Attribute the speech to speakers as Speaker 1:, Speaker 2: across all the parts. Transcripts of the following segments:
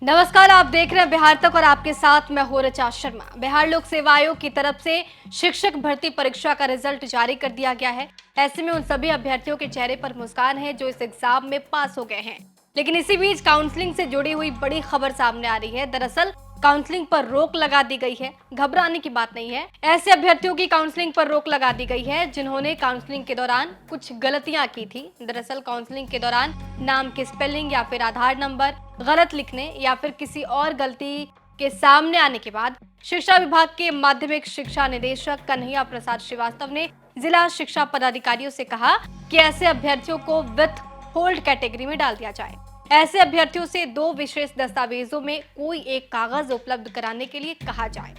Speaker 1: नमस्कार, आप देख रहे हैं बिहार तक और आपके साथ मैं हूं ऋचा शर्मा। बिहार लोक सेवा आयोग की तरफ से शिक्षक भर्ती परीक्षा का रिजल्ट जारी कर दिया गया है। ऐसे में उन सभी अभ्यर्थियों के चेहरे पर मुस्कान है जो इस एग्जाम में पास हो गए हैं। लेकिन इसी बीच काउंसलिंग से जुड़ी हुई बड़ी खबर सामने आ रही है। दरअसल काउंसलिंग पर रोक लगा दी गई है। घबराने की बात नहीं है। ऐसे अभ्यर्थियों की काउंसलिंग पर रोक लगा दी गई है जिन्होंने काउंसलिंग के दौरान कुछ गलतियां की थी। दरअसल काउंसलिंग के दौरान नाम की स्पेलिंग या फिर आधार नंबर गलत लिखने या फिर किसी और गलती के सामने आने के बाद शिक्षा विभाग के माध्यमिक शिक्षा निदेशक कन्हैया प्रसाद श्रीवास्तव ने जिला शिक्षा पदाधिकारियों से कहा कि ऐसे अभ्यर्थियों को विथ होल्ड कैटेगरी में डाल दिया जाए। ऐसे अभ्यर्थियों से 2 विशेष दस्तावेजों में कोई एक कागज उपलब्ध कराने के लिए कहा जाए।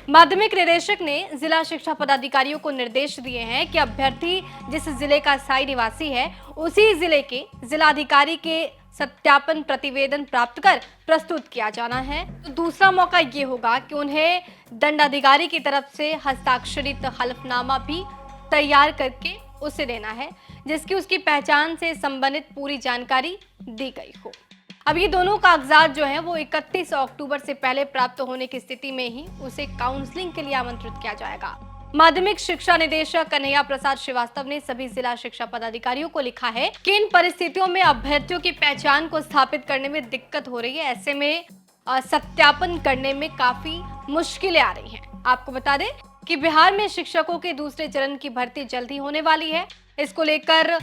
Speaker 1: माध्यमिक निदेशक ने जिला शिक्षा पदाधिकारियों को निर्देश दिए हैं कि अभ्यर्थी जिस जिले का स्थायी निवासी है उसी जिले के जिलाधिकारी के सत्यापन प्रतिवेदन प्राप्त कर प्रस्तुत किया जाना है। तो दूसरा मौका ये होगा कि उन्हें दंडाधिकारी की तरफ से हस्ताक्षरित हलफनामा भी तैयार करके उसे देना है जिसकी उसकी पहचान से संबंधित पूरी जानकारी दी गई हो। अब ये दोनों कागजात जो हैं वो 31 अक्टूबर से पहले प्राप्त होने की स्थिति में ही उसे काउंसलिंग के लिए आमंत्रित किया जाएगा। माध्यमिक शिक्षा निदेशक कन्हैया प्रसाद श्रीवास्तव ने सभी जिला शिक्षा पदाधिकारियों को लिखा है कि इन परिस्थितियों में अभ्यर्थियों की पहचान को स्थापित करने में दिक्कत हो रही है। ऐसे में सत्यापन करने में काफी मुश्किलें आ रही हैं। आपको बता दें कि बिहार में शिक्षकों के दूसरे चरण की भर्ती जल्द ही होने वाली है। इसको लेकर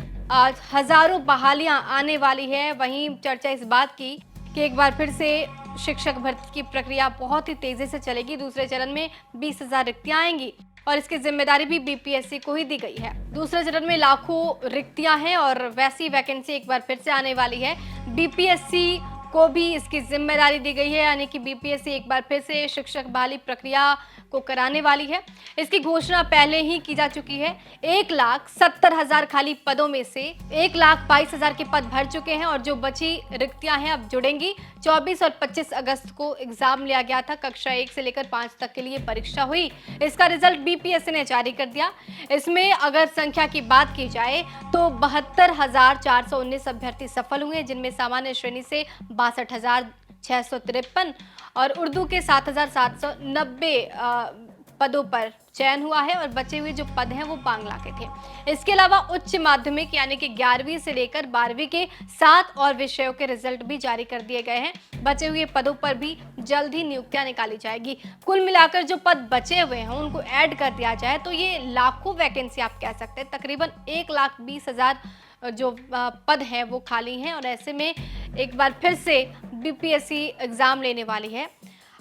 Speaker 1: हजारों बहालियां आने वाली है। वहीं चर्चा इस बात की कि एक बार फिर से शिक्षक भर्ती की प्रक्रिया बहुत ही तेजी से चलेगी। दूसरे चरण में 20,000 रिक्तियां आएंगी और इसकी जिम्मेदारी भी बीपीएससी को ही दी गई है। दूसरे चरण में लाखों रिक्तियां हैं और वैसी वैकेंसी एक बार फिर से आने वाली है। बीपीएससी को भी इसकी जिम्मेदारी दी गई है, यानी कि बीपीएससी एक बार फिर से शिक्षक बहाली प्रक्रिया को कराने वाली है। इसकी घोषणा पहले ही की जा चुकी है। 1,70,000 खाली पदों में से 1,22,000 के पद भर चुके हैं और जो बची रिक्तियां हैं अब जुड़ेंगी। 24 और 25 अगस्त को एग्जाम लिया गया था। कक्षा 1 से लेकर 5 तक के लिए परीक्षा हुई। इसका रिजल्ट बीपीएससी ने जारी कर दिया। इसमें अगर संख्या की बात की जाए तो 72,419 अभ्यर्थी सफल हुए, जिनमें सामान्य श्रेणी से 62,653 और उर्दू के 7,790 पदों पर चयन हुआ है और बचे हुए जो पद हैं वो बांग्ला के थे। इसके अलावा उच्च माध्यमिक यानी कि 11वीं से लेकर 12वीं के 7 और विषयों के रिजल्ट भी जारी कर दिए गए हैं। बचे हुए पदों पर भी जल्द ही नियुक्तियां निकाली जाएगी। कुल मिलाकर जो पद बचे हुए हैं उनको ऐड कर दिया जाए तो ये लाखों वैकेंसी आप कह सकते हैं। तकरीबन 1,20,000 जो पद हैं वो खाली हैं और ऐसे में एक बार फिर से बीपीएससी एग्जाम लेने वाली है।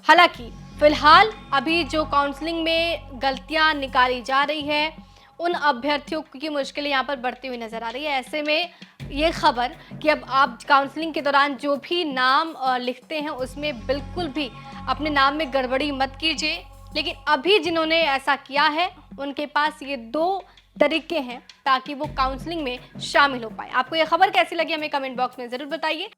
Speaker 1: हालांकि फिलहाल अभी जो काउंसलिंग में गलतियां निकाली जा रही है उन अभ्यर्थियों की मुश्किलें यहाँ पर बढ़ती हुई नजर आ रही है। ऐसे में ये खबर कि अब आप काउंसलिंग के दौरान जो भी नाम लिखते हैं उसमें बिल्कुल भी अपने नाम में गड़बड़ी मत कीजिए। लेकिन अभी जिन्होंने ऐसा किया है उनके पास ये 2 तरीके हैं ताकि वो काउंसलिंग में शामिल हो पाए। आपको ये खबर कैसी लगी हमें कमेंट बॉक्स में जरूर बताइए।